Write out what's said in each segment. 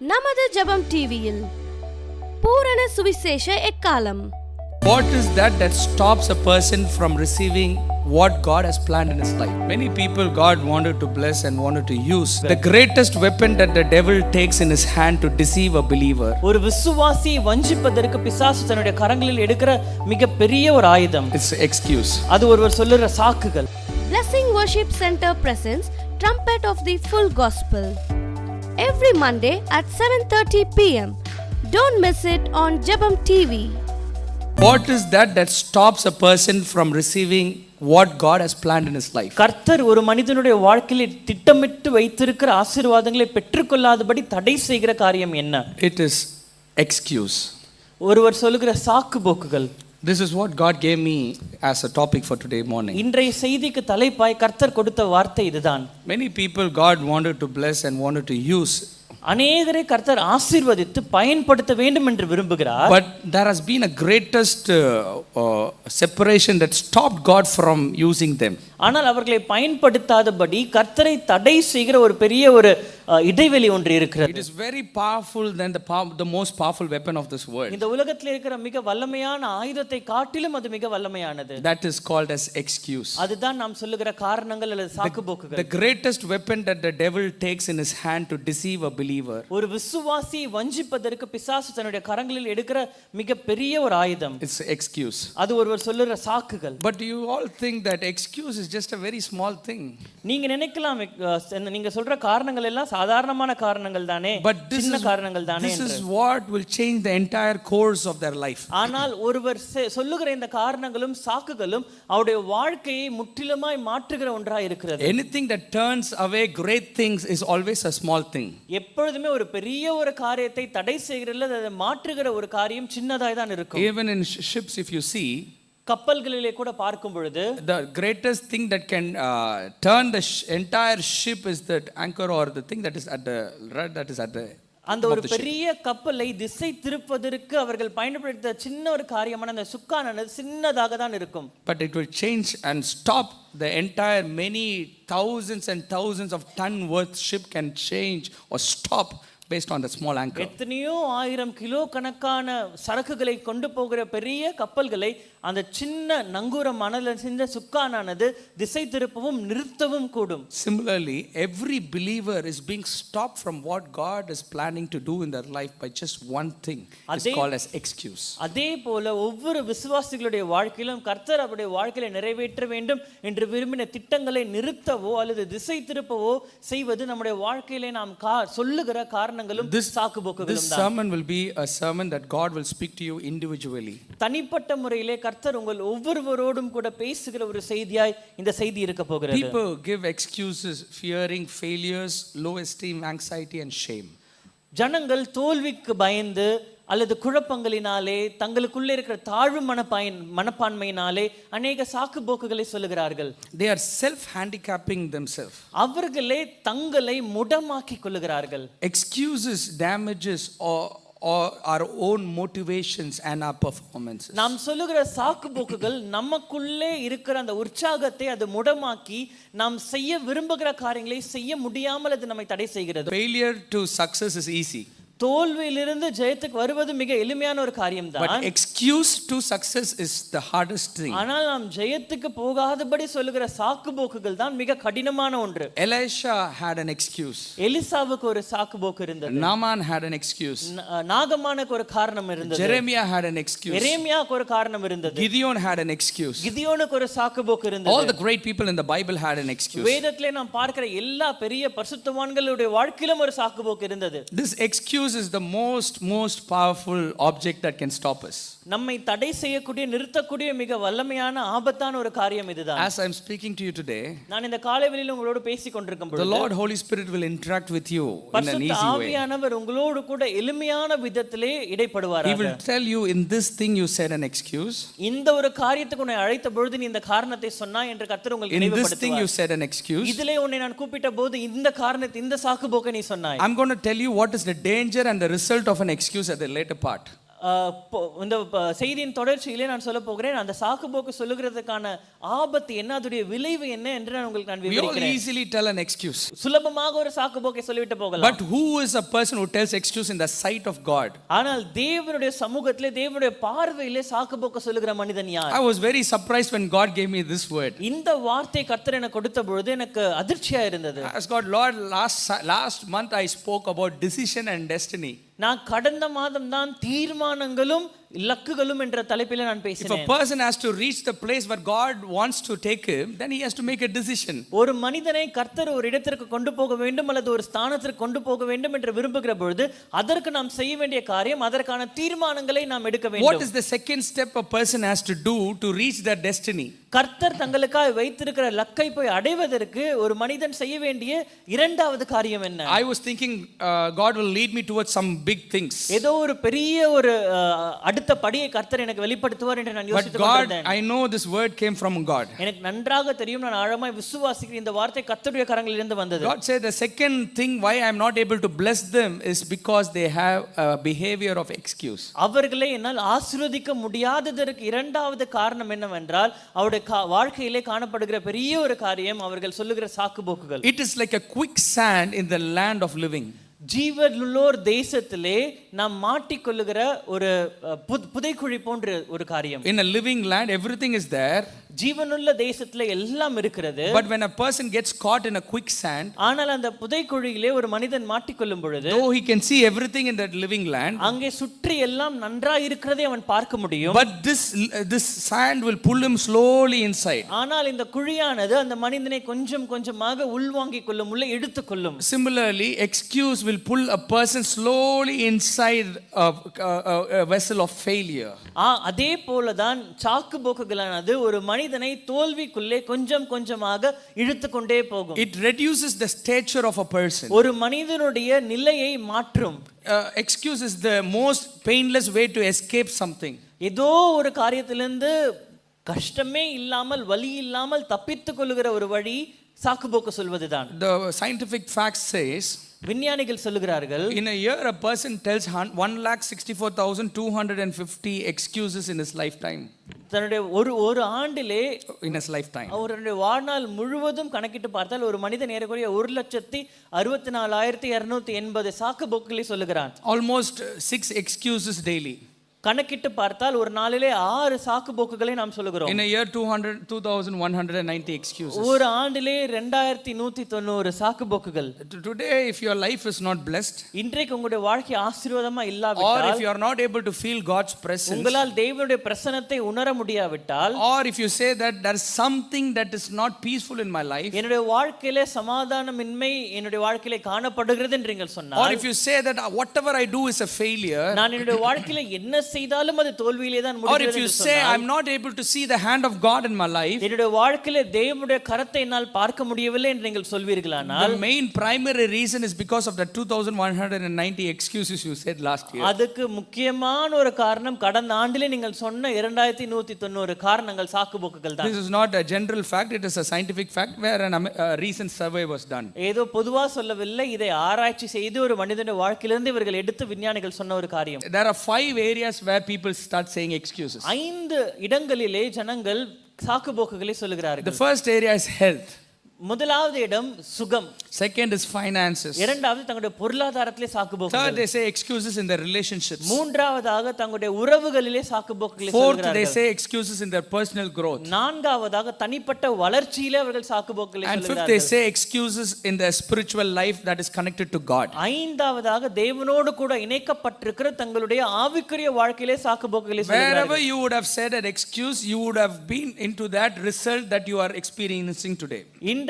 நமது ஜெபம் டிவியில் பூரண சுவிசேஷ எக்காலம். What is that stops a person from receiving what God has planned in his life? Many people God wanted to bless and wanted to use. The greatest weapon that the devil takes in his hand to deceive a believer. ஒரு விசுவாசியை வஞ்சிப்பதற்கு பிசாசு தன்னுடைய கரங்களில் எடுக்கிற மிகப்பெரிய ஒரு ஆயுதம். It's excuse. அது ஒருவர் சொல்லுற சாக்குகள். Blessing Worship Center presents Trumpet of the Full Gospel every Monday at 7:30 p.m. Don't miss it on Jebam TV. What is that stops a person from receiving what God has planned in his life? கர்த்தர் ஒரு மனிதனுடைய வாழ்க்கையில் திட்டமிட்டு வைத்திருக்கிற ஆசீர்வாதங்களை பெற்றுக்கொள்ளாதபடி தடை செய்கிற காரியம் என்ன? It is excuse. ஒருவர் சொல்லுகிற சாக்கு போக்குகள். This is what God gave me as a topic for today morning. இன்றைய செய்திக்கு தலைப்பாய் கர்த்தர் கொடுத்த வார்த்தை இதுதான். Many people God wanted to bless and wanted to use. அநேகரை கர்த்தர் ஆசீர்வதித்து பயன்படுத்த வேண்டும் என்று விரும்புகிறார். But there has been a greatest separation that stopped God from using them. ஆனால் அவர்களை பயன்படுத்தாதபடி கர்த்தரை தடை செய்கிற ஒரு பெரிய ஒரு இடைவெளி ஒன்று இருக்கிறது. It is very powerful than the most powerful weapon of this world. இந்த உலகத்தில் இருக்கிற மிக வல்லமையான ஆயுதத்தை காட்டிலும் அது மிக வல்லமையானது. That is called as excuse. அதுதான் நாம் சொல்லுகிற காரணங்கள் அல்லது சாக்குப்போக்குகள். The greatest weapon that the devil takes in his hand to deceive a believer. ஒரு விசுவாசியை வஞ்சிப்பதற்கு பிசாசு தன்னுடைய கரங்களில் எடுக்கிற மிகப்பெரிய ஒரு ஆயுதம். It's excuse. அது ஒருவர் சொல்லுற சாக்குகள். But you all think that excuse is just a very small thing. நீங்க நினைக்கலாம் நீங்க சொல்ற காரணங்கள் எல்லாம் சாதாரணமான காரணங்கள் தானே, சின்ன காரணங்கள் தானே. This is what will change the entire course of their life. ஆனால் ஒருவர் சொல்லுகிற இந்த காரணங்களும் சாக்குகளும் அவருடைய வாழ்க்கையை முற்றிலுமாய் மாற்றுகிற ஒன்றாய் இருக்கிறது. Anything that turns away great things is always a small thing. எப்பொழுதுமே ஒரு பெரிய ஒரு காரியத்தை தடை செய்கிறதுல அதை மாற்றுகிற ஒரு காரியம் சின்னதாய் தான் இருக்கும். Even in ships, if you see, கப்பல்களிலே கூட பார்க்கும் பொழுது the greatest thing that can turn the entire ship is that anchor or the thing that is at the அந்த ஒரு பெரிய கப்பலை திசை திருப்பதற்கு அவர்கள் பயன்படுத்த சின்ன ஒரு காரியமான அந்த சுக்கானது சின்னதாக தான் இருக்கும். But it will change and stop the entire many thousands and thousands of ton worth ship can change or stop based on the small anchor. எத்தனையோ 1000 கிலோ கணக்கான சரக்குகளை கொண்டு போகிற பெரிய கப்பல்களை அந்த சின்ன நங்கூர மணல சின்ன சுக்கானானது திசை திருப்பவும் நிறுத்தவும் கூடும். Similarly, every believer is being stopped from what God is planning to do in their life by just one thing. It's called as excuse. அதே போல ஒவ்வொரு விசுவாசிகளுடைய வாழ்க்கையிலும் கர்த்தர் அவருடைய வாழ்க்கையை நிறைவேற்ற வேண்டும் என்று விரும்பின திட்டங்களை நிறுத்தவோ அல்லது திசை திருப்பவோ செய்வது நம்முடைய வாழ்க்கையிலே நாம் சொல்லுகிற காரணங்களும் சாக்குப்போக்குகளும் தான். This sermon will be a sermon that God will speak to you individually. தனிப்பட்ட முறையிலே கர்த்தர் உங்கள் ஒவ்வொருவரோடும் கூட பேசுகிற ஒரு செய்தியாய் இந்த செய்தி இருக்க போகிறது. People give excuses fearing failures, low esteem, anxiety and shame. ஜனங்கள் தோல்விக்கு பயந்து அல்லது குழப்பங்களினாலே தங்களுக்குள்ளே இருக்கிற தாழ்வு மனப்பான்மையினாலே அநேக சாக்குப்போக்குகளை சொல்லுகிறார்கள். They are self handicapping themselves. அவர்களே தங்களை முடமாக்கி கொள்ளுகிறார்கள். Excuses damages or our own motivations and our performances. நாம் சொல்லுகிற சாக்குப்போக்குகள் நமக்குள்ளே இருக்கிற அந்த உற்சாகத்தை அது முடமாக்கி நாம் செய்ய விரும்புகிற காரியங்களை செய்ய முடியாமல் அது நம்மை தடை செய்கிறது. Failure to success is easy. தோல்வியிலிருந்து ஜெயத்துக்கு வருவது மிக எளிமையான ஒரு காரியம் தான். But excuse to success is the hardest thing. ஆனால் நாம் ஜெயத்துக்கு போகாதபடி சொல்லுகிற சாக்குப்போக்குகள் தான் மிக கடினமான ஒன்று. Elisha had an excuse. எலிசாவுக்கு ஒரு சாக்குப்போக்கு இருந்தது. Naaman had an excuse. நாகமானுக்கு ஒரு காரணம் இருந்தது. Jeremiah had an excuse. எரேமியாவுக்கு ஒரு காரணம் இருந்தது. Gideon had an excuse. கிதியோனுக்கு ஒரு சாக்குப்போக்கு இருந்தது. All the great people in the Bible had an excuse. வேதத்திலே நாம் பார்க்கிற எல்லா பெரிய பரிசுத்தவான்களுடைய வாழ்க்கையிலும் ஒரு சாக்குப்போக்கு இருந்தது. This excuse is the most powerful object that can stop us. நம்மை தடை செய்யக்கூடிய நிறுத்தக்கூடிய மிக வல்லமையான ஆபத்தான ஒரு காரியம் இதுதான். As I am speaking to you today, நான் இந்த காலைவேளையில் உங்களோடு பேசிக் கொண்டிருக்கும் பொழுது the Lord Holy Spirit will interact with you in an easy way. ஆவியானவர் உங்களோடு கூட எளிமையான விதத்திலே இடைப்படுவார். He will tell you, in this thing you said an excuse. இந்த ஒரு காரியத்துக்கு உன்னை அழைத்த பொழுது நீ இந்த காரணத்தை சொன்னாய் என்று கர்த்தர் உங்களுக்கு நினைவுபடுத்துவார். In this thing you said an excuse. இதிலே உன்னை நான் கூப்பிட்ட போது இந்த காரணத்தை இந்த சாக்குப்போக்கை நீ சொன்னாய். I'm going to tell you what is the danger and the result of an excuse at the later part. இந்த செய்தியின் தொடர்ச்சியிலே நான் சொல்ல போகிறேன். அந்த சாக்குப்போக்கு சொல்லுகிறதுக்கான ஆபத்து என்ன, அதோடைய விளைவு என்ன என்று நான் உங்களுக்கு We all விவரிக்கிறேன். easily tell an excuse. சுலபமாக ஒரு சாக்குப்போக்கை சொல்லிவிட்டு போகலாம். But who is a person who tells excuse in the sight of God? ஆனால் தேவனுடைய சமூகத்திலே, தேவனுடைய பார்வையிலே சாக்குப்போக்கு சொல்லுகிற மனிதன் யார்? I was very surprised when God gave me this word. இந்த வார்த்தை கர்த்தர் எனக்கு கொடுத்த பொழுது எனக்கு அதிர்ச்சியா இருந்தது. As God, Lord, last month I spoke about decision and destiny. நான் கடந்த மாதம் தான் தீர்மானங்களும் இலக்குகளும் என்ற தலைப்பிலே நான் If a பேசினேன். person has to reach the place where God wants to take him, then he has to make a decision. ஒரு மனிதனை கர்த்தர் ஒரு இடத்திற்கு கொண்டு போக வேண்டும் அல்லது ஒரு ஸ்தானத்திற்கு கொண்டு போக வேண்டும் என்று விரும்புகிற பொழுது அதற்கு நாம் செய்ய வேண்டிய காரியம், அதற்கான தீர்மானங்களை நாம் எடுக்க What வேண்டும். is the second step a person has to do to reach their destiny? கர்த்தர் தங்களுக்காக வைத்திருக்கிற லக்கை போய் அடைவதற்கு ஒரு மனிதன் செய்ய வேண்டிய இரண்டாவது காரியம் என்ன? I was thinking God will lead me towards some big things. ஏதோ ஒரு பெரிய ஒரு அடுத்த படியை கர்த்தர் எனக்கு வெளிப்படுத்துவார் என்று நான் But யோசித்துக் God, கொண்டிருந்தேன். I know this word came from God. எனக்கு நன்றாக தெரியும், நான் ஆழமாய் விசுவாசிக்கிறேன், இந்த வார்த்தை கர்த்தருடைய கரங்களிலிருந்து வந்தது. God said the second thing why I am not able to bless them is because they have a behavior of excuse. அவர்களை என்னால் ஆசீர்வதிக்க முடியாததற்கு இரண்டாவது காரணம் என்னவென்றால் அவருடைய வாழ்க்கையிலே காணப்படுகிற பெரிய ஒரு காரியம் அவர்கள் சொல்லுகிற சாக்குப்போக்குகள். It is like a quicksand in the land of living. ஜீவனுள்ளோர் தேசத்திலே நாம் மாட்டிக்கொள்ளுகிற ஒரு புதைக்குழி போன்ற ஒரு காரியம். In a living land everything is there. ஜீவனுள்ள தேசத்துல எல்லாம் இருக்கிறது. But when a person gets caught in a quicksand, ஆனால் அந்த புதைக்குழியிலே ஒரு மனிதன் மாட்டிக்கொள்ளும் பொழுது, though he can see everything in that living land, அங்கே சுற்றி எல்லாம் நன்றாய் இருக்கிறதை அவன் பார்க்க முடியும். but this sand will pull him slowly inside. ஆனால் இந்த குழியானது அந்த மனிதனை கொஞ்சம் கொஞ்சமாக உள்வாங்கிக் கொள்ளும், உள்ளே எடுத்துக்கொள்ளும். Similarly, excuse will pull a person slowly inside a vessel of failure. அதே போலதான் சாக்குப்போக்குகளானது ஒரு மனிதனை தோல்விக்குள்ளே கொஞ்சம் கொஞ்சமாக இழுத்துக்கொண்டே போகும். It reduces the stature of a person. ஒரு மனிதனுடைய நிலையை மாற்றும். Excuse is the most painless way to escape something. ஏதோ ஒரு காரியத்திலிருந்து கஷ்டமே இல்லாமல், வலி இல்லாமல் தப்பித்துக் கொள்ளுகிற ஒரு வழி சாக்குப்போக்கு சொல்வதுதான். The scientific fact says, விஞ்ஞானிகள் சொல்லுகிறார்கள், in a year a person tells 1,64,250 excuses in his lifetime. தன்னுடைய ஒரு ஆண்டிலே, in his lifetime, அவருடைய வாழ்நாள் முழுவதும் கணக்கிட்டு பார்த்தால் ஒரு மனிதன் ஏறக்குறைய 1,64,280 சாக்குப்போக்குகளை சொல்லுகிறான். almost 6 excuses daily. கணக்கிட்டு பார்த்தால் ஒரு நாளிலே 6 சாக்குப்போக்குகளை நாம் சொல்லுகிறோம். In a year 2,190 excuses. ஒரு ஆண்டிலே 2190 சாக்குப்போக்குகள். Today if your life is not blessed, இன்றைக்கு உங்களுடைய வாழ்க்கை ஆசீர்வாதமா or இல்லாவிட்டால், if you are not able to feel God's presence, உங்களால் தேவனுடைய பிரசன்னத்தை உணர முடியாவிட்டால், or if you say that there is something that is not peaceful in my life, என்னுடைய வாழ்க்கையிலே சமாதானமின்மை என்னுடைய வாழ்க்கையிலே காணப்படுகிறது என்று நீங்கள் or சொன்னால், if you say that whatever I do is a failure, நான் என்னுடைய வாழ்க்கையிலே என்ன செய்தாலும் அது தோல்வியிலே தான் or முடிகிறது if you என்று say சொன்னால், I'm not able to see the hand of God in my life, என்னுடைய வாழ்க்கையிலே தேவனுடைய கரத்தை என்னால் பார்க்க முடியவில்லை என்று நீங்கள் சொல்வீர்களானால், the main primary reason is because of the 2,190 excuses you said last year. அதுக்கு முக்கியமான ஒரு காரணம் கடந்த ஆண்டிலே நீங்கள் சொன்ன 2190 காரணங்கள் சாக்குப்போக்குகள் தான். This is not a general fact, it is a scientific fact where a recent survey was done. ஏதோ பொதுவா சொல்லவில்லை, இதை ஆராய்ச்சி செய்து ஒரு மனிதனுடைய வாழ்க்கையிலிருந்து இவர்கள் எடுத்து விஞ்ஞானிகள் சொன்ன ஒரு காரியம். There are 5 areas where people start saying excuses. 5 இடங்களிலே ஜனங்கள் சாக்குப்போக்குகளை சொல்லுகிறார்கள். The first area is health. முதலாவது இடம் சுகம். Second is finances. இரண்டாவது தங்களுடைய பொருளாதாரத்திலே சாக்குப்போக்குகள். Third, they say excuses in their relationships. மூன்றாவதாக தங்களுடைய உறவுகளிலே சாக்குப்போக்குகளை Fourth, சொல்லுகிறார்கள். they say excuses in their personal growth. நான்காவதாக தனிப்பட்ட வளர்ச்சியிலே அவர்கள் சாக்குப்போக்குகளை And fifth, சொல்லுகிறார்கள். they say excuses in their spiritual life that is connected to God. ஐந்தாவதாக தேவனோடு கூட இணைக்கப்பட்டிருக்கிற தங்களுடைய ஆவிக்குரிய வாழ்க்கையிலே சாக்குப்போக்குகளை Wherever சொல்லுகிறார்கள். you would have said an excuse, you would have been into that result that you are experiencing today.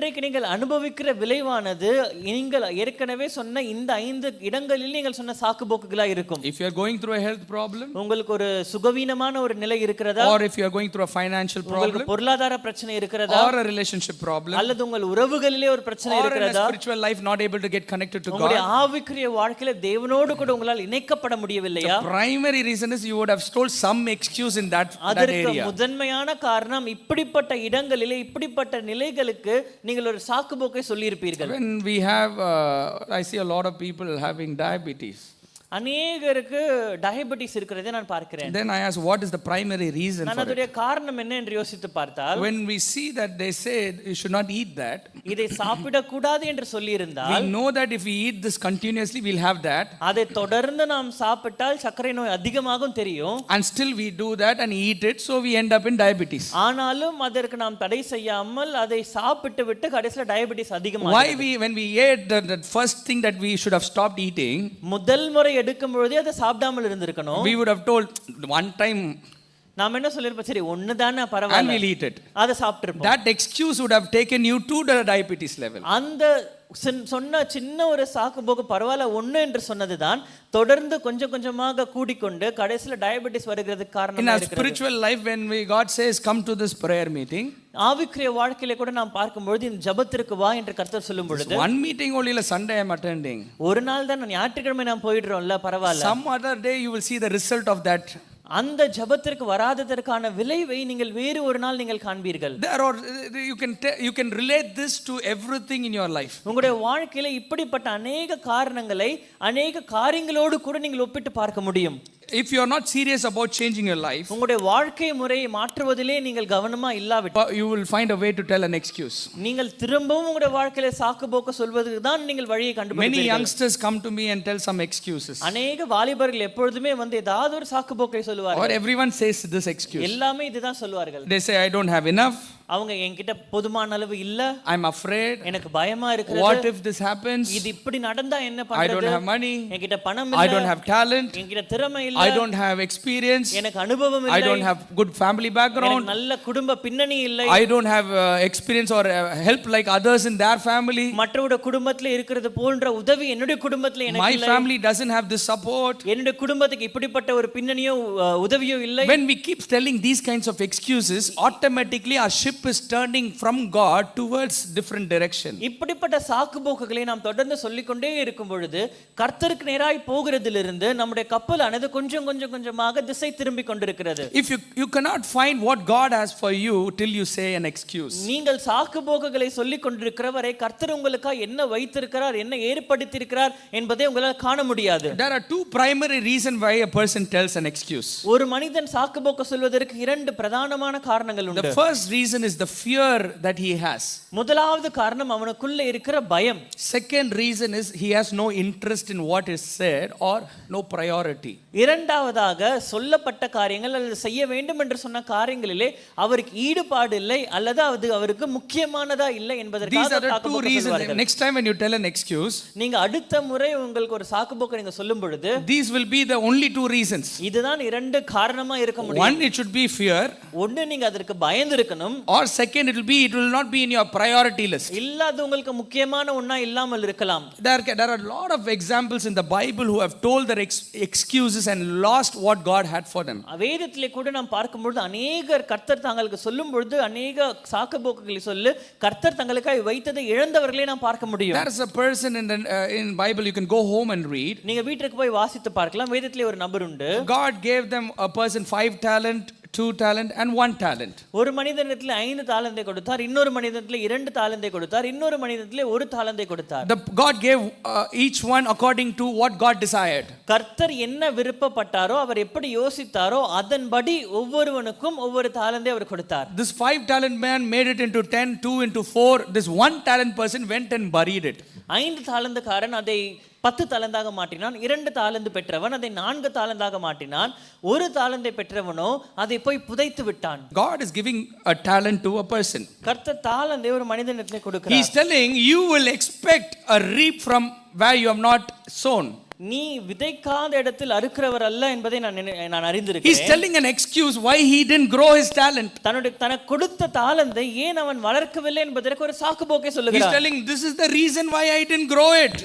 இன்றைக்கு நீங்கள் அனுபவிக்கிற விளைவானது நீங்கள் ஏற்கனவே சொன்ன இந்த 5 இடங்களில் நீங்கள் சொன்ன சாக்குப்போக்குகளா இருக்கும். If you are going through a health problem, உங்களுக்கு ஒரு சுகவீனமான ஒரு நிலை இருக்கிறதா, or if you are going through a financial உங்களுக்கு problem, பொருளாதார பிரச்சனை இருக்கிறதா, or a relationship problem, அல்லது உங்கள் உறவுகளிலே ஒரு பிரச்சனை or in a இருக்கிறதா, spiritual life not able to get connected to உங்களுடைய God, ஆவிக்குரிய வாழ்க்கையில தேவனோடு கூட உங்களால் இணைக்கப்பட முடியவில்லையா, primary reason is you would have stole some excuse in that அதற்கு area. முதன்மையான காரணம் இப்படிப்பட்ட இடங்களிலே இப்படிப்பட்ட நிலைகளுக்கு நீங்கள் ஒரு சாக்குப்போக்கை சொல்லி இருப்பீர்கள். When we have I see a lot of people having diabetes. அநேகருக்கு டயபெட்டிஸ் இருக்கிறதை நான் பார்க்கிறேன். Then I ask, what is the primary reason நான் for it? அதோட காரணம் என்ன என்று யோசித்து பார்த்தால், When we see that they say you should not eat that, இதை சாப்பிடக் கூடாது என்று சொல்லி we இருந்தால், know that if we eat this continuously, we'll have that. அதை தொடர்ந்து நாம் சாப்பிட்டால் சர்க்கரை நோய் அதிகமாகும் தெரியும். And still we do that and eat it, so we end up in diabetes. ஆனாலும் அதற்கு நாம் தடை செய்யாமல் அதை சாப்பிட்டு விட்டு கடைசியில் டயபெட்டிஸ் அதிகமாக. Why when we ate the first thing that we should have stopped eating, முதல் முறை எடுக்கும் பொழுதே அதை சாப்பிடாமல் இருந்திருக்கணும். we would have told one time நாம என்ன சொல்லிருப்போம், சரி ஒண்ணுதானே and பரவாயில்லை, we'll eat it. அதை சாப்பிட்டிருப்போம். That excuse would have taken you to the diabetes level. அந்த சொன்ன சின்ன ஒரு சாக்கு போக்கு பரவாயில்ல ஒண்ணு என்று சொன்னதுதான் தொடர்ந்து கொஞ்சம் கொஞ்சமாக கூடிக்கொண்டு கடைசியில் டயபெட்டிஸ் வருகிறதுக்கு In காரணமா our இருக்கிறது. spiritual life, when God says come to this prayer meeting, ஆவிக்குரிய வாழ்க்கையில கூட நாம் பார்க்கும்பொழுது இந்த ஜெபத்திற்கு வா என்று கர்த்தர் சொல்லும் பொழுது, one meeting only, la Sunday I am attending. ஒரு நாள் தான் ஞாயிற்றுக்கிழமை நாம் போயிடுறோம்ல பரவாயில்ல, Some other day you will see the result of that. அந்த ஜெபத்திற்கு வராததற்கான விளைவை நீங்கள் வேறு ஒரு நாள் நீங்கள் காண்பீர்கள். There are you can relate this to everything in your life. உங்களுடைய வாழ்க்கையில இப்படிப்பட்ட அநேக காரணங்களை அநேக காரியங்களோடு கூட நீங்கள் ஒப்பிட்டு பார்க்க முடியும். If you are not serious about changing your life, உங்களுடைய வாழ்க்கை முறையை மாற்றுவதிலே நீங்கள் கவனமா இல்லாவிட்டால் you will find a way to tell an excuse. நீங்கள் திரும்பவும் உங்களுடைய வாழ்க்கையில சாக்கு போக்கு சொல்வதற்கு தான் நீங்கள் வழியை Many கண்டுபிடிப்பீர்கள். youngsters come to me and tell some excuses. அநேக வாலிபர்கள் எப்பொழுதுமே வந்து ஏதாவது ஒரு சாக்கு போக்கை Or சொல்லுவார்கள். everyone says this excuse. எல்லாமே இதுதான் சொல்லுவார்கள். They say, I don't have enough. அவங்க என்கிட்ட போதுமான அளவு இல்ல, I'm afraid. எனக்கு பயமா இருக்குது, What if this happens? இது இப்படி நடந்தா என்ன I பண்றது, don't have money. என்கிட்ட பணம் I இல்ல, don't have talent. என்கிட்ட திறமை இல்ல, I don't have experience. எனக்கு அனுபவம் I இல்லை, don't have good family background. எனக்கு நல்ல குடும்ப பின்னணி இல்லை, I don't have experience or help like others in their family. மற்றவருடைய குடும்பத்துல இருக்கிறது போன்ற உதவி என்னுடைய குடும்பத்துல எனக்கு My இல்லை, family doesn't have this support. என்னுடைய குடும்பத்துக்கு இப்படிப்பட்ட ஒரு பின்னணியோ உதவியோ இல்லை. When we keep telling these kinds of excuses, automatically our ship is turning from God towards different direction. இப்படிப்பட்ட சாக்கு போக்குகளை நாம் தொடர்ந்து சொல்லிக்கொண்டே இருக்கும் பொழுது கர்த்தருக்கு நேராய் போகிறதிலிருந்து நம்முடைய கப்பல் ஆனது கொஞ்சம் கொஞ்சமாக திசை திரும்பி கொண்டிருக்கிறது. If you cannot find what God has for you till you say an excuse. நீங்கள் சாக்கு போக்குகளை சொல்லிக் கொண்டிருக்கிறவரை கர்த்தர் உங்களுக்காக என்ன வைத்திருக்கிறார், என்ன ஏற்படுத்தியிருக்கிறார் என்பதை உங்களால் காண முடியாது. There are two primary reasons why a person tells an excuse. ஒரு மனிதன் சாக்கு போக்கு சொல்வதற்கு இரண்டு பிரதானமான காரணங்கள் உண்டு. The first reason is the fear that he has. முதலாவது காரணம் அவனுக்குள்ள இருக்கிற பயம். Second reason is he has no interest in what is said or no priority. இரண்டாவதாக சொல்லப்பட்ட காரியங்கள் அல்லது செய்ய வேண்டும் என்று சொன்ன காரியங்களிலே அவருக்கு ஈடுபாடு இல்லை அல்லது அது அவருக்கு முக்கியமானதா இல்லை என்பதற்காக These are the two reasons. Next time when you tell an excuse, நீங்க அடுத்த முறை உங்களுக்கு ஒரு சாக்கு போக்கு நீங்க சொல்லும் பொழுது these will be the only two reasons. இதுதான் இரண்டு காரணமா இருக்க முடியும். One, it should be fear. ஒன்னு நீங்க அதற்கு பயந்து இருக்கணும். Or second, it will not be in your priority list. இல்ல அது உங்களுக்கு முக்கியமான ஒண்ணா இல்லாமல் இருக்கலாம். There are a lot of examples in the Bible who have told their excuses and lost what God had for them. வேதத்திலே கூட நாம் பார்க்கும்போது அநேகர் கர்த்தர் தங்களுக்கு சொல்லும் பொழுது அநேக சாக்கு போக்குகளை சொல்லி கர்த்தர் தங்களுக்காக வைத்ததை இழந்தவர்களே நாம் பார்க்க முடியும். There is a person in Bible, you can go home and read. நீங்க வீட்டுக்கு போய் வாசித்து பார்க்கலாம். வேதத்திலே ஒரு நபர் உண்டு. God gave them a person 5 talent, 2 talent and 1 talent. ஒரு மனிதனிடத்தில் 5 தாலந்தை கொடுத்தார், இன்னொரு மனிதனிடத்தில் 2 தாலந்தை கொடுத்தார், இன்னொரு மனிதனிடத்தில் 1 தாலந்தை கொடுத்தார். God gave each one according to what God desired. கர்த்தர் என்ன விருப்பப்பட்டாரோ அவர் எப்படி யோசித்தாரோ அதன்படி ஒவ்வொருவனுக்கும் ஒவ்வொரு தாலந்தை அவர் கொடுத்தார். This 5 talent man made it into 10, 2 into 4. This 1 talent person went and buried it. 5 தாலந்துக்காரன் அதை 10 தாலந்தாக மாற்றினான். 2 தாலந்து பெற்றவன் அதை 4 தாலந்தாக மாற்றினான். 1 தாலந்தை பெற்றவனோ அதை போய் புதைத்து விட்டான். God is giving a talent to a person. கர்த்தர் தாலந்தை ஒரு மனிதனிடத்திலே கொடுக்கிறார். He is telling you will expect a reap from where you have not sown. நீ விதைக்காத இடத்தில் அறுக்கிறவர் அல்ல என்பதை நான் அறிந்திருக்கிறேன். He is telling an excuse why he didn't grow his talent. தனக்கு கொடுத்த தாலந்தை ஏன் அவன் வளர்க்கவில்லை என்பதற்கு ஒரு சாக்கு போக்கை He is சொல்லுகிறார். telling this is the reason why I didn't grow it.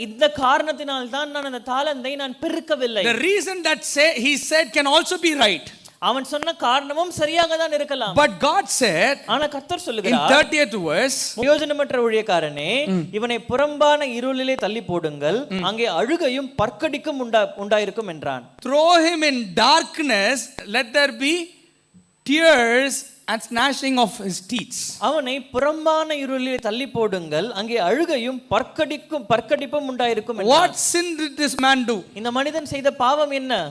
இந்த காரணத்தினால் தான் நான் அந்த தாலந்தை நான் பெருக்கவில்லை. The reason that he said can also be right. அவன் சொன்ன காரணமும் சரியாக தான் இருக்கலாம். But God said ஆனா கர்த்தர் in சொல்லுகிறார் 30th verse, பிரயோஜனமற்ற ஊழியக்காரனே இவனை புறம்பான இருளிலே தள்ளி போடுங்கள், அங்கே அழுகையும் பற்கடிக்கும் உண்டாயிருக்கும் என்றான். throw him in darkness, let there be tears and gnashing of his teeth. அவனை புறம்பான இருளிலே தள்ளி போடுங்கள், அங்கே அழுகையும் பற்கடிப்பும் உண்டாயிருக்கும் என்றார். What sin did this man do? இந்த மனிதன் செய்த பாவம் என்ன?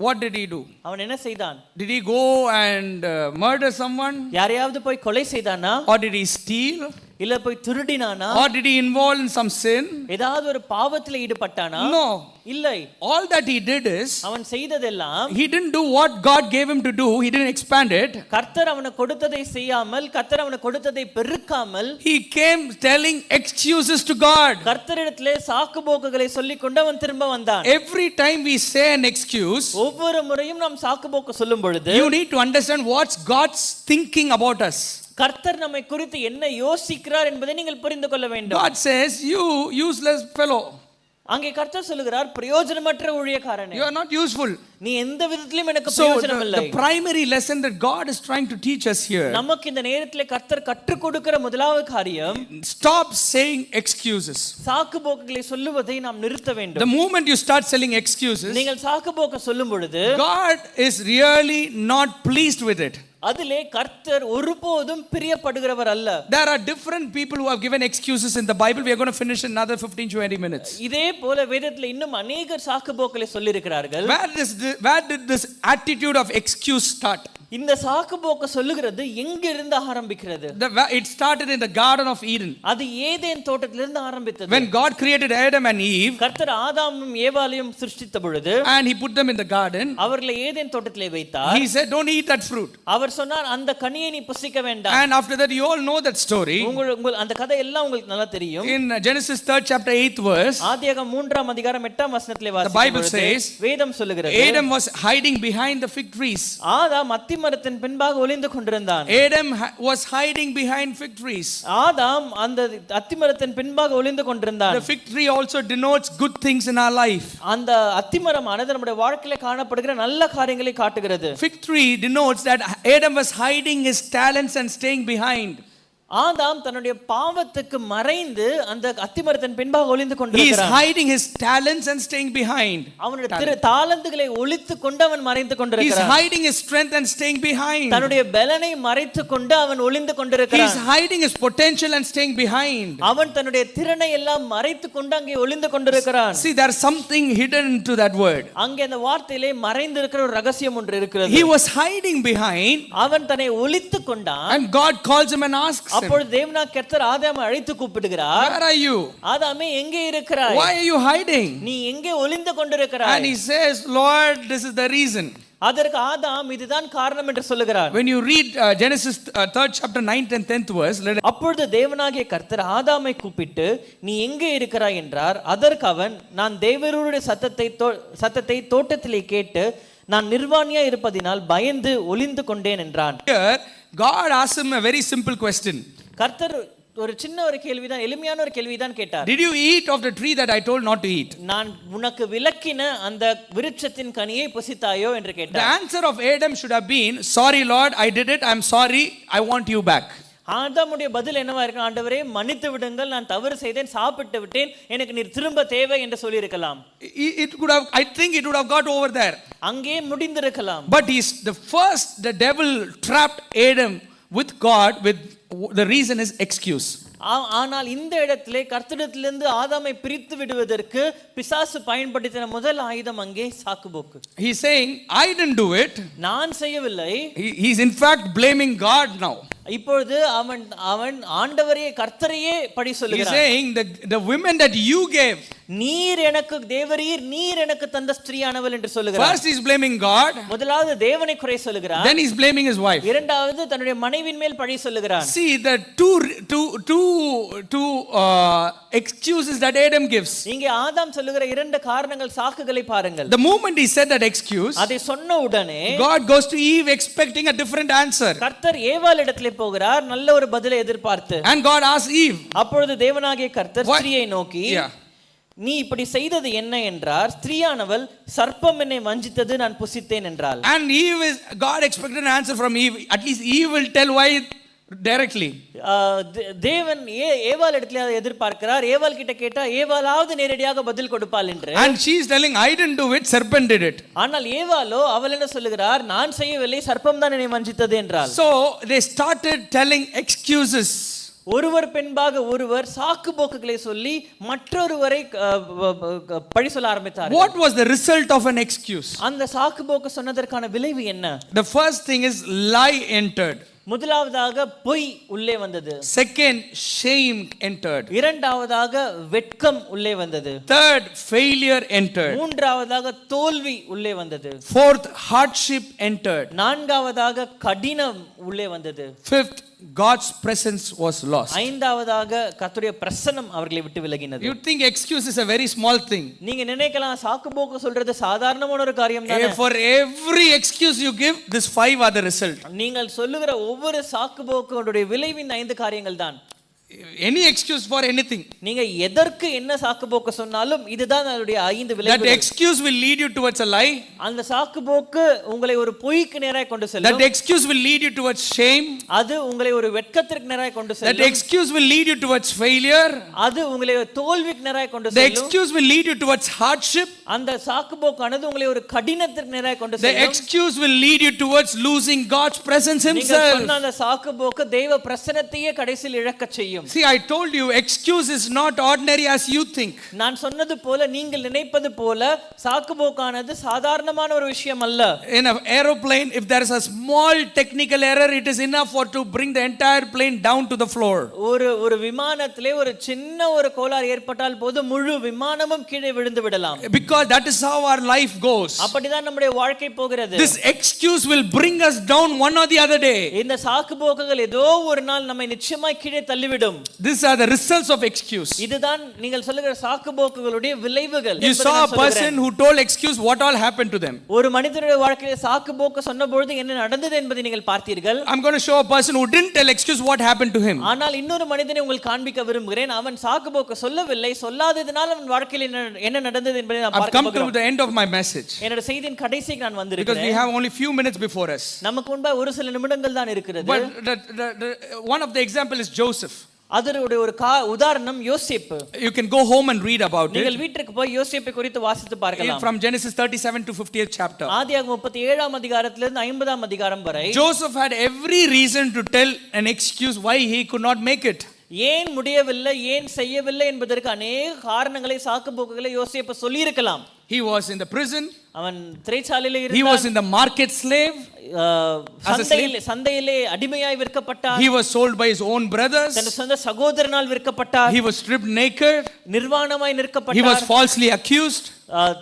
What did he do? அவன் என்ன செய்தான்? Did he go and murder someone? யாரையாவது போய் கொலை செய்தானா? Or did he steal? இல்ல போய் திருடினானா? Or did he involve in some sin? ஏதாவது ஒரு பாவத்துல ஈடுபட்டானா? No. இல்லை. All that he did is, அவன் செய்ததெல்லாம், he didn't do what God gave him to do. He didn't expand it. கர்த்தர் அவனுக்கு கொடுத்ததை செய்யாமல், கர்த்தர் அவனுக்கு கொடுத்ததை பெருக்காமல், He came telling excuses to God. கர்த்தரிடத்திலே சாக்குபோக்குகளை சொல்லிக் கொண்டு அவன் திரும்ப வந்தான். Every time we say an excuse, ஒவ்வொரு முறையும் நாம் சாக்குபோக்கு சொல்லும் பொழுது, you need to understand what's God's thinking about us. கர்த்தர் நம்மை குறித்து என்ன யோசிக்கிறார் என்பதை நீங்கள் புரிந்து கொள்ள வேண்டும். God says, you useless fellow, அங்கே கர்த்தர் சொல்லுகிறார், பிரயோஜனமற்ற ஊழியக்காரனே, you are not useful. நீ எந்த விதத்திலும் எனக்கு So பிரயோஜனம் இல்லை. the primary lesson that God is trying to teach us here, நமக்கு இந்த நேரத்திலே கர்த்தர் கற்றுக் கொடுக்கிற முதலாவது காரியம், stop saying excuses. சாக்குபோக்குகளை சொல்லுவதை நாம் நிறுத்த வேண்டும். The moment you start selling excuses, நீங்கள் சாக்குபோக்கு சொல்லும் பொழுது God is really not pleased with it. அதிலே கர்த்தர் ஒருபோதும் பிரியப்படுகிறவர் அல்ல. There are different people who have given excuses in the Bible. We are going to finish in another 15-20 minutes. இதே போல வேதத்துல இன்னும் அநேகர் சாக்குபோக்களை சொல்லி இருக்கிறார்கள். Where did this attitude of excuse start? இந்த சாக்குபோக்கு சொல்லுகிறது எங்கிருந்து ஆரம்பிக்கிறது? It started in the Garden of Eden. அது ஏதேன் தோட்டத்திலிருந்து ஆரம்பித்தது. When God created Adam and Eve, கர்த்தர் ஆதாமும் ஏவாளையும் சிருஷ்டித்த பொழுது, and he put them in the garden, அவர்களை ஏதேன் தோட்டத்திலே வைத்தார். he said, don't eat that fruit. அவர் சொன்னார், அந்த கனியை நீ புசிக்க வேண்டாம். And after that, you all know that story. உங்கள் அந்த கதை எல்லாம் உங்களுக்கு நல்லா தெரியும். In Genesis 3rd chapter 8th verse, ஆதியாகமம் 3ஆம் அதிகாரம் 8ஆம் வசனத்திலே the Bible says, வேதம் சொல்லுகிறது, Adam was hiding behind the fig trees. ஆதாம் அத்தி மரத்தின் பின்பாக ஒளிந்து கொண்டிருந்தான். Adam was hiding behind fig trees. ஆதாம் அந்த அத்தி மரத்தின் பின்பாக ஒளிந்து கொண்டிருந்தான். The fig tree also denotes good things in our life. அந்த அத்தி மரமானது நம்முடைய வாழ்க்கையில காணப்படுகிற நல்ல காரியங்களை காட்டுகிறது. Fig tree denotes that Adam was hiding his talents and staying behind. ஆதாம் தன்னுடைய பாவத்துக்கு மறைந்து அந்த அத்திமரத்தின் பின்பாக ஒளிந்து He is கொண்டிருக்கிறான். hiding his talents and staying behind. அவனுடைய தாளந்துகளை ஒளித்து கொண்டு அவன் மறைந்து He is கொண்டிருக்கிறான். hiding his strength and staying behind. தன்னுடைய பலனை மறைத்து கொண்டு அவன் ஒளிந்து He is கொண்டிருக்கிறான். hiding his potential and staying behind. அவன் தன்னுடைய திறனை எல்லாம் மறைத்து கொண்டு அங்கே ஒளிந்து கொண்டிருக்கிறான். See, there is something hidden to that word. அங்கே அந்த வார்த்தையிலே மறைந்து இருக்கிற ஒரு ரகசியம் ஒன்று இருக்கிறது. He was hiding behind, அவன் தன்னை ஒளித்து கொண்டான். and God calls him and asks him, அப்பொழுது தேவனாகிய கர்த்தர் ஆதாமை அழைத்து கூப்பிடுகிறார். where are you? ஆதாமே எங்கே இருக்கிறாய்? Why are you hiding? நீ எங்கே ஒளிந்து கொண்டிருக்கிறாய்? And he says, Lord, this is the reason. அதற்கு ஆதாம் இதுதான் காரணம் என்று சொல்லுகிறார். When you read Genesis 3rd chapter 9th and 10th verse, அப்பொழுது தேவனாகிய கர்த்தர் ஆதாமை கூப்பிட்டு நீ எங்கே இருக்கிறாய் என்றார். அதற்கு அவன், நான் தேவருடைய சத்தத்தை தோட்டத்திலே கேட்டு நான் நிர்வாணியா இருப்பதினால் பயந்து ஒளிந்து கொண்டேன் என்றான். here God asked him a very simple question. கர்த்தர் ஒரு சின்ன ஒரு கேள்விதான், எளிமையான ஒரு கேள்விதான் கேட்டார். Did you eat of the tree that I told not to eat? நான் உனக்கு விலக்கின அந்த விருட்சத்தின் கனியை புசித்தாயோ என்று The கேட்டார். answer of Adam should have been, sorry Lord, I did it, I'm sorry, I want you back. ஆதாமுடைய பதில் என்னவா இருக்கு? ஆண்டவரே மன்னித்து விடுங்கள், நான் தவறு செய்தேன், சாப்பிட்டு விட்டேன், எனக்கு நீர் திரும்ப தேவை என்று சொல்லி இருக்கலாம். It could have, I think it would have got over there. அங்கே முடிந்திருக்கலாம். But the devil trapped Adam with God with the reason is excuse. ஆனால் இந்த இடத்திலே கர்த்தரிடத்திலிருந்து ஆதாமை பிரித்து விடுவதற்கு பிசாசு பயன்படுத்தின முதல் ஆயுதம் அங்கே சாக்குபோக்கு. He is saying, I didn't do it. நான் செய்யவில்லை. He is in fact blaming God now. இப்பொழுது அவன் ஆண்டவரையே கர்த்தரையே பழி He is சொல்லுகிறான். saying the women that you gave. நீர் எனக்கு தேவரீர், நீர் எனக்கு தந்த ஸ்திரீயானவள் என்று சொல்லுகிறான். First he is blaming God. முதலாவது தேவனை குறை சொல்லுகிறான். Then he is blaming his wife. இரண்டாவது தன்னுடைய மனைவியின் மேல் பழி சொல்லுகிறான். See the two excuses that Adam gives. இங்கே ஆதாம் சொல்லுகிற இரண்டு காரணங்கள், சாக்குகளை பாருங்கள். The moment he said that excuse, அதை சொன்ன உடனே God goes to Eve expecting a different answer. கர்த்தர் ஏவாள் இடத்திலே போகிறார் நல்ல ஒரு பதிலை எதிர்பார்த்து. And God asks Eve. அப்பொழுது தேவனாகிய கர்த்தர் ஸ்திரீயை நோக்கி, நீ இப்படி செய்தது என்ன என்றார். ஸ்திரீயானவள், சர்ப்பம் என்னை வஞ்சித்தது, நான் புசித்தேன் என்றாள். And God expected an answer from Eve. At least Eve will tell why directly. தேவன் ஏவாள் இடத்துல அதை எதிர்பார்க்கிறார். ஏவாள் கிட்ட கேட்டா ஏவாளாவது நேரடியாக பதில் கொடுப்பாள் என்று. And she is telling, I didn't do it, serpent did it. ஆனால் ஏவாளோ அவள் என்ன சொல்லுகிறார், நான் செய்யவில்லை, சர்ப்பம் தான் என்னை வஞ்சித்தது என்றாள். So they started telling excuses. ஒருவர் பின்பாக ஒருவர் சாக்கு போக்குகளை சொல்லி மற்றொருவரை பழி சொல்ல ஆரம்பித்தார். What was the result of an excuse? அந்த சாக்கு போக்கு சொன்னதற்கான விளைவு என்ன? The first thing is lie entered. முதலாவதாக பொய் உள்ளே வந்தது. Second, shame entered. இரண்டாவதாக வெட்கம் உள்ளே வந்தது. Third, failure entered. மூன்றாவதாக தோல்வி உள்ளே வந்தது. Fourth, hardship entered. நான்காவதாக கடினம் உள்ளே வந்தது. Fifth, God's presence was lost. ஐந்தாவதாக கர்த்தருடைய பிரசன்னம் அவர்களை விட்டு விலகினது. You think excuse is a very small thing. நீங்க நினைக்கலாம் சாக்கு போக்கு சொல்றது சாதாரணமான ஒரு காரியம் தானே. For every excuse you give, this 5 are the result. நீங்கள் சொல்லுகிற ஒவ்வொரு சாக்கு போக்குடைய விளைவு இந்த 5 காரியங்கள் தான். Any excuse for anything. நீங்க எதற்கு என்ன சாக்கு போக்கு சொன்னாலும் இதுதான் அதனுடைய 5 விளைவுகள். That excuse will lead you towards a lie. அந்த சாக்கு போக்கு உங்களை ஒரு பொய்க்கு நேராக கொண்டு செல்லும். That excuse will lead you towards shame. அது உங்களை ஒரு வெட்கத்திற்கு நேராக கொண்டு செல்லும். That excuse will lead you towards failure. அது உங்களை ஒரு தோல்விக்கு நேராக கொண்டு The செல்லும். excuse will lead you towards hardship. அந்த சாக்கு போக்கானது உங்களை ஒரு கடினத்திற்கு நேராக கொண்டு The செல்லும். excuse will lead you towards losing God's presence நீங்க himself. சொன்ன அந்த சாக்கு போக்கு தேவ பிரசன்னத்தையே கடைசியில் இழக்க செய்யும். See, I told you, excuse is not ordinary as you think. நான் சொன்னது போல நீங்கள் நினைப்பது போல சாக்கு போக்கானது சாதாரணமான ஒரு விஷயம் அல்ல. In an aeroplane, if there is a small technical error, it is enough for to bring the entire plane down to the floor. ஒரு விமானத்திலே ஒரு சின்ன ஒரு கோளாறு ஏற்பட்டால் போது முழு விமானமும் கீழே விழுந்து விடலாம். Because that is how our life goes. அப்படிதான் நம்முடைய வாழ்க்கை போகிறது. This excuse will bring us down one or the other day. இந்த சாக்கு போக்குகள் ஏதோ ஒரு நாள் நம்மை நிச்சயமாய் கீழே தள்ளிவிடும். These are the results of excuse. இதுதான் நீங்கள் சொல்லுகிற சாக்கு போக்குகளுடைய விளைவுகள். You saw a person who told excuse, what all happened to them. ஒரு மனிதனுடைய வாழ்க்கையில சாக்கு போக்கு சொன்ன பொழுது என்ன நடந்தது என்பதை நீங்கள் பார்த்தீர்கள். I'm going to show a person who didn't tell excuse what happened to him. ஆனால் இன்னொரு மனிதனை உங்களுக்கு காண்பிக்க விரும்புகிறேன். அவன் சாக்கு போக்கு சொல்லவில்லை, சொல்லாததினால் அவன் வாழ்க்கையில் என்ன நடந்தது என்பதை நாம் பார்க்க போகிறோம். I've come to the end of my message. என்னோட செய்தியின் கடைசிக்கு நான் வந்திருக்கிறேன். Because we have only few minutes before us. நமக்கு முன்பாக ஒரு சில நிமிடங்கள் தான் இருக்கிறது. But one of the example is Joseph. அதனுடைய ஒரு உதாரணம் யோசேப்பு. You can go home and read about it. நீங்கள் வீட்டுக்கு போய் யோசேப்பை குறித்து வாசித்து பார்க்கலாம். From Genesis 37 to 50th chapter. ஆதியாகமம் 37ஆம் அதிகாரத்திலிருந்து 50ஆம் அதிகாரம் வரை Joseph had every reason to tell an excuse why he could not make it. ஏன் முடியவில்லை, ஏன் செய்யவில்லை என்பதற்கு அநேக காரணங்களை சாக்கு போக்குகளை யோசேப்பு சொல்லி இருக்கலாம். He was in the prison. அவன் சிறைச்சாலையிலே இருந்தான். He was in the market slave. சந்தையிலே அடிமையாய் விற்கப்பட்டார். He was sold by his own brothers. தன் சொந்த சகோதரனால் விற்கப்பட்டார். He was stripped naked. நிர்வாணமாய் நிற்கப்பட்டார். He was falsely accused.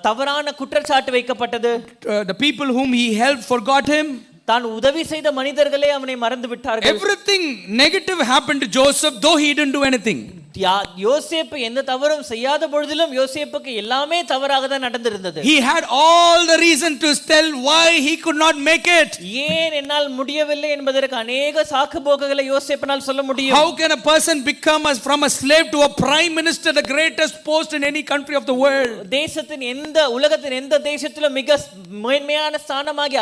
தவறான குற்றச்சாட்டு வைக்கப்பட்டது. The people whom he helped forgot him. தான் உதவி செய்த மனிதர்களே அவனை மறந்து விட்டார்கள். Everything negative happened to Joseph, though he didn't do anything. யோசேப்பு எந்த தவறும் செய்யாத பொழுதிலும் யோசேப்புக்கு எல்லாமே தவறாக தான் நடந்திருந்தது. He had all the reason to tell why he could not make it. ஏன் என்னால் முடியவில்லை என்பதற்கு அநேக சாக்கு போக்குகளை யோசேப்பினால் சொல்ல முடியும். How can a person become from a slave to a prime minister, the greatest post in any country of the world? தேசத்தின் உலகத்தின் எந்த தேசத்திலும் மிக மேன்மையான ஸ்தானமாகி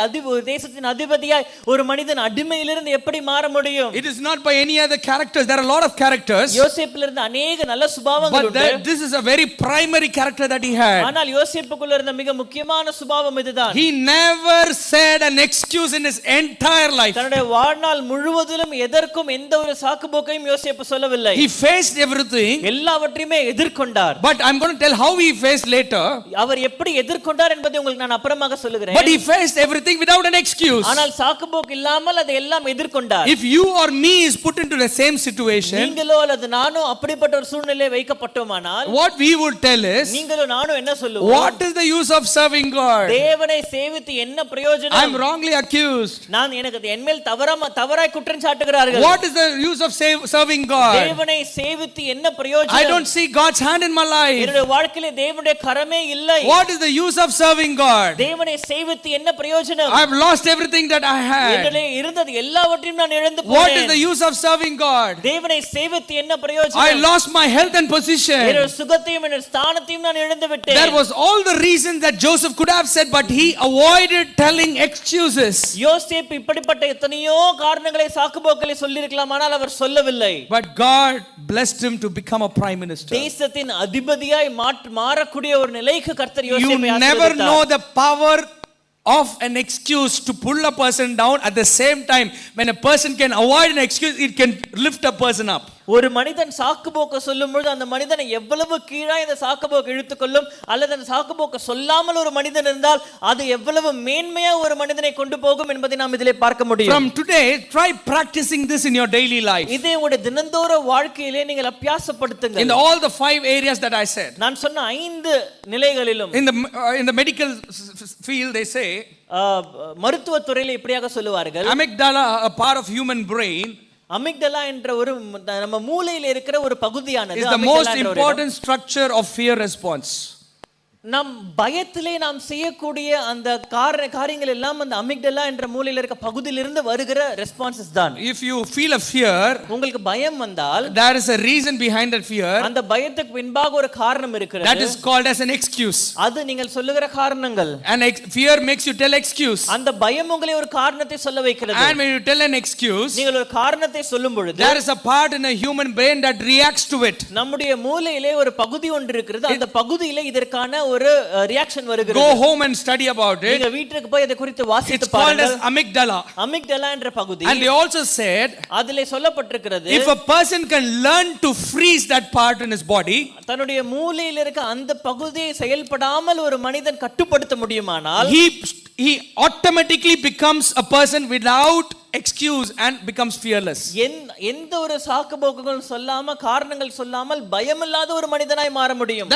தேசத்தின் அதிபதியாய் ஒரு மனிதன் அடிமையிலிருந்து எப்படி மாற முடியும்? It is not by any other characters. There are a lot of characters. யோசேப்பிலிருந்து அநேக நல்ல சுபாவங்கள் உண்டு. But this is a very primary character that he had. ஆனால் யோசேப்புக்குள்ள இருந்த மிக முக்கியமான சுபாவம் இதுதான். He never said an excuse in his entire life. தன்னுடைய வாழ்நாள் முழுவதிலும் எதற்கும் எந்த ஒரு சாக்கு போக்கையும் யோசேப்பு சொல்லவில்லை. He faced everything. எல்லாவற்றையுமே எதிர்கொண்டார். But I'm going to tell how he faced later. அவர் எப்படி எதிர்கொண்டார் என்பதை உங்களுக்கு நான் அப்புறமாக சொல்லுகிறேன். But he faced everything without an excuse. ஆனால் சாக்கு போக்கு இல்லாமல் அதை எல்லாம் எதிர்கொண்டார். If you or me is put into the same situation, நீங்களோ அல்லது நானோ அப்படிப்பட்ட ஒரு சூழ்நிலையிலே வைக்கப்பட்டோமானால் what we would tell is, நீங்களோ நானோ என்ன சொல்லுவோம்? what is the use of serving God? தேவனை சேவித்து என்ன பிரயோஜனம்? I am wrongly accused. நான் எனக்கு என்மேல் தவறாய் குற்றம் சாட்டுகிறார்கள். What is the use of serving God? தேவனை சேவித்து என்ன பிரயோஜனம்? I don't see God's hand in my life. என்னுடைய வாழ்க்கையிலே தேவனுடைய கரமே இல்லை. What is the use of serving God? தேவனை சேவித்து என்ன பிரயோஜனம்? I have lost everything that I had. என்னிலே இருந்தது எல்லாவற்றையும் நான் இழந்து போனேன். What is the use of serving God? தேவனை சேவித்து என்ன பிரயோஜனம்? I lost my health and position. என்னுடைய சுகத்தையும் என்னுடைய ஸ்தானத்தையும் நான் இழந்து விட்டேன். There was all the reasons that Joseph could have said, but he avoided telling excuses. யோசேப்பு இப்படிப்பட்ட எத்தனையோ காரணங்களை சாக்குப்போக்களை சொல்லியிருக்கலாம், ஆனால் அவர் சொல்லவில்லை. But God blessed him to become a prime minister. தேசத்தின் அதிபதியாய் மாறக்கூடிய ஒரு நிலைக்கு கர்த்தர் You யோசேப்பை never ஆசீர்வதித்தார். know the power of an excuse to pull a person down. At the same time, when a person can avoid an excuse, it can lift a person up. ஒரு மனிதன் சாக்குப்போக்க சொல்லும் பொழுது அந்த மனிதனை எவ்வளவு கீழாய் இந்த சாக்குப்போக்கு இழுத்துக்கொள்ளும், அல்லது அந்த சாக்குப்போக்க சொல்லாமல் ஒரு மனிதன் இருந்தால் அது எவ்வளவு மேன்மையா ஒரு மனிதனை கொண்டு போகும் என்பதை நாம் இதிலே பார்க்க முடியும். From today, try practicing this in your daily life. இதை உங்களுடைய தினந்தோற வாழ்க்கையிலே நீங்கள் அபியாசப்படுத்துங்க. In all the 5 areas that I said. நான் சொன்ன 5 நிலைகளிலும். In the medical field, they say, மருத்துவ துறையில இப்படியாக சொல்லுவார்கள், amygdala, a part of human brain, amygdala என்ற ஒரு நம்ம மூளையில இருக்கிற ஒரு பகுதியானது is the most important structure of fear response. நம் பயத்திலே நாம் செய்யக்கூடிய அந்த காரியங்கள் எல்லாம் அந்த அமிக்டலா என்ற மூளையில இருக்க பகுதியிலிருந்து வருகிற ரெஸ்பான்சஸ் தான். If you feel a fear, உங்களுக்கு பயம் வந்தால், there is a reason behind that fear. அந்த பயத்துக்கு பின்பாக ஒரு காரணம் இருக்கிறது. That is called as an excuse. அது நீங்கள் சொல்லுகிற காரணங்கள். And fear makes you tell excuse. அந்த பயம் உங்களை ஒரு காரணத்தை சொல்ல வைக்கிறது. And when you tell an excuse, நீங்கள் ஒரு காரணத்தை சொல்லும் பொழுது, there is a part in a human brain that reacts to it. நம்முடைய மூளையிலே ஒரு பகுதி ஒன்று இருக்கிறது. அந்த பகுதியிலே இதற்கான ஒரு ரியாக்ஷன் வருகிறது. Go home and study about it. நீங்க வீட்டுக்கு போய் இத குறித்து வாசித்து It's called பாருங்கள். as amygdala. அமிக்டலா என்ற பகுதி. And they also said, அதிலே சொல்லப்பட்டிருக்கிறது, if a person can learn to freeze that part in his body, தன்னுடைய மூளையில இருக்க அந்த பகுதியை செயல்படாமல் ஒரு மனிதன் கட்டுப்படுத்த முடியுமானால், he automatically becomes a person without excuse and becomes fearless. எந்த ஒரு சாக்குப்போக்குகள் சொல்லாம காரணங்கள் சொல்லாமல் பயமில்லாத ஒரு மனிதனாய் மாற முடியும்.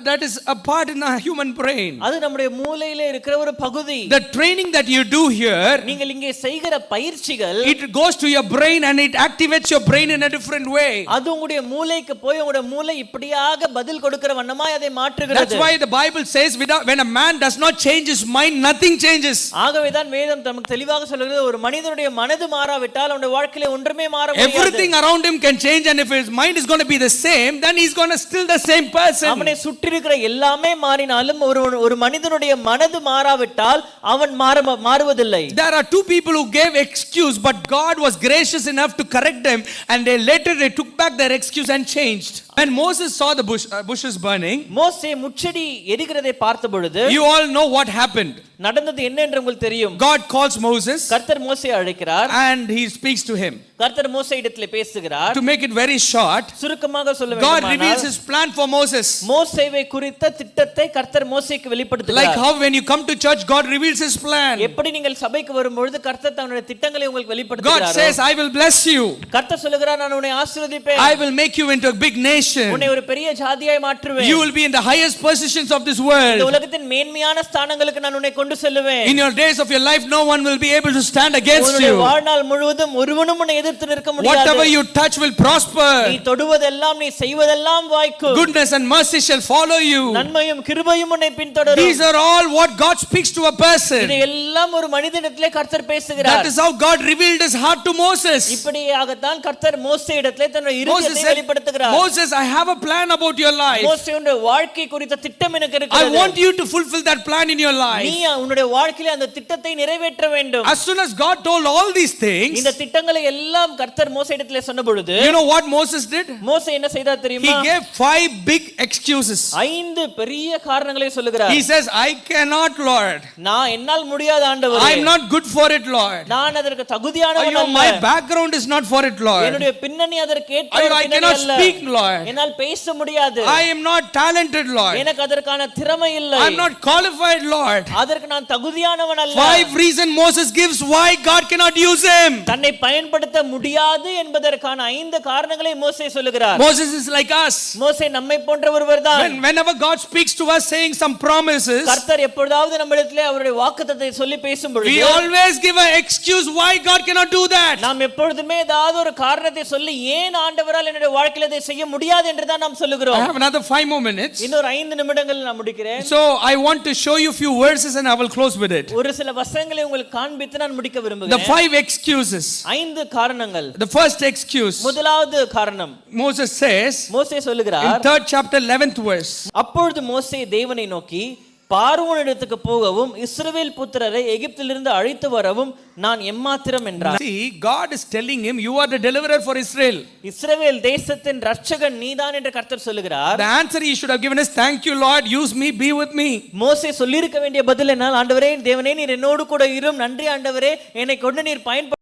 That is a part in a human brain. அது நம்முடைய மூளையில இருக்கிற ஒரு பகுதி. The training that you do here, நீங்கள் இங்கே செய்கிற பயிற்சிகள், it goes to your brain and it activates your brain in a different way. அது உங்களுடைய மூளைக்கு போய் உங்களுடைய மூளை இப்படியாக பதில் கொடுக்கிற வண்ணமாய் அதை மாற்றுகிறது. That's why the Bible says, when a man does not change his mind, nothing changes. ஆகவே தான் வேதம் நமக்கு தெளிவாக சொல்கிறது, ஒரு மனிதனுடைய மனது மாறாவிட்டால் அவனுடைய வாழ்க்கையில ஒன்றுமே மாற முடியாது. Everything around him can change, and if his mind is going to be the same, then he's going to still the same person. அவனை சுற்றி இருக்கிற எல்லாமே மாறினாலும் ஒரு மனிதனுடைய மனது மாறாவிட்டால் அவன் மாறுவதில்லை. There are 2 people who gave excuse, but God was gracious enough to correct them, and they took back their excuse and changed. When Moses saw the bushes burning, மோசே முச்செடி எரிகிறதை பார்த்த பொழுது, you all know what happened. நடந்தது என்ன என்று உங்களுக்கு தெரியும். God calls Moses, கர்த்தர் மோசேயை அழைக்கிறார், and he speaks to him. கர்த்தர் மோசேயிடத்திலே பேசுகிறார். To make it very short, சுருக்கமாக சொல்ல God வேண்டுமானால், reveals his plan for Moses. மோசேவை குறித்த திட்டத்தை கர்த்தர் மோசேக்கு வெளிப்படுத்துகிறார். Like how when you come to church, God reveals his plan. எப்படி நீங்கள் சபைக்கு வரும்பொழுது கர்த்தர் தன்னுடைய திட்டங்களை உங்களுக்கு வெளிப்படுத்துகிறார். God says, I will bless you. கர்த்தர் சொல்லுகிறார், நான் உன்னை ஆசீர்வதிப்பேன். I will make you into a big nation. உன்னை ஒரு பெரிய ஜாதியாய் மாற்றுவேன். You will be in the highest positions of this world. இந்த உலகத்தின் மேன்மையான ஸ்தானங்களுக்கு நான் உன்னை கொண்டு செல்லுவேன். In your days of your life, no one will be able to stand against உன்னுடைய you. வாழ்நாள் முழுவதும் ஒருவனும் உன்னை எதிர்த்து நிற்க முடியாது. Whatever you touch will prosper. நீ தொடுவதெல்லாம், நீ செய்வதெல்லாம் வாய்க்கும். Goodness and mercy shall follow you. நன்மையும் கிருபையும் உன்னை பின்தொடரும். These are all what God speaks to a person. இது எல்லாம் ஒரு மனிதனிடத்திலே கர்த்தர் பேசுகிறார். That is how God revealed his heart to Moses. இப்படியாகத்தான் கர்த்தர் மோசேயிடத்திலே தன்னுடைய இருதயத்தை வெளிப்படுத்துகிறார். Moses, I have a plan about your life. மோசே, உன்னுடைய வாழ்க்கை குறித்த திட்டம் எனக்கு இருக்கிறது. I want you to fulfill that plan in your life. நீ உன்னுடைய வாழ்க்கையிலே அந்த திட்டத்தை நிறைவேற்ற வேண்டும். As soon as God told all these things, இந்த திட்டங்களை எல்லாம் கர்த்தர் மோசேயிடத்திலே சொன்ன பொழுது, you know what Moses did? மோசே என்ன செய்தார் தெரியுமா? He gave 5 big excuses. 5 பெரிய காரணங்களை சொல்லுகிறார். He says, I cannot, Lord. நான் என்னால் முடியாத ஆண்டவரே. I am not good for it, Lord. நான் அதற்கு தகுதியானவன் அல்ல. My background is not for it, Lord. என்னுடைய பின்னணி அதற்கு ஏற்ற I பின்னணி cannot அல்ல. speak, Lord. என்னால் பேச முடியாது. I am not talented, Lord. எனக்கு அதற்கான திறமை இல்லை. I am not qualified, Lord. அதற்கு நான் தகுதியானவன் அல்ல. 5 reasons Moses gives why God cannot use him. தன்னை பயன்படுத்த முடியாது என்பதற்கான 5 காரணங்களை மோசே சொல்லுகிறார். Moses is like us. மோசே நம்மை போன்ற ஒருவர்தான். Whenever God speaks to us saying some promises, கர்த்தர் எப்பொழுதாவது நம்மிடத்திலே அவருடைய வாக்குத்தத்தத்தை சொல்லி பேசும் பொழுது, we always give an excuse why God cannot do that. நாம் எப்பொழுதுமே ஏதாவது ஒரு காரணத்தை சொல்லி ஏன் ஆண்டவரால் என்னுடைய வாழ்க்கையில இதை செய்ய முடியாது முடியாது என்று தான் நாம் I சொல்லுகிறோம். have another 5 more minutes. இன்னொரு 5 நிமிடங்கள் நான் முடிக்கிறேன். So I want to show you a few verses and I will close with it. ஒரு சில வசனங்களை உங்களுக்கு காண்பித்து நான் முடிக்க The விரும்புகிறேன். 5 excuses. 5 காரணங்கள். The first excuse, முதலாவது காரணம், Moses says மோசே in சொல்லுகிறார், 3rd chapter 11th verse, அப்பொழுது மோசே தேவனை நோக்கி, பார்வோனிடத்துக்கு போகவும் இஸ்ரவேல் புத்திரரை எகிப்திலிருந்து அழைத்து வரவும் நான் எம்மாத்திரம் என்றார். see, God is telling him, you are the deliverer for Israel. இஸ்ரவேல் தேசத்தின் ரட்சகன் நீதான் என்று கர்த்தர் சொல்லுகிறார். The answer he should have given is, thank you Lord, use me, be with me. மோசே சொல்லியிருக்க வேண்டிய பதில் என்ன? ஆண்டவரே, தேவனே, நீர் என்னோடு கூட இரும், நன்றி ஆண்டவரே, என்னை கொண்டு நீர் பயன்படுத்த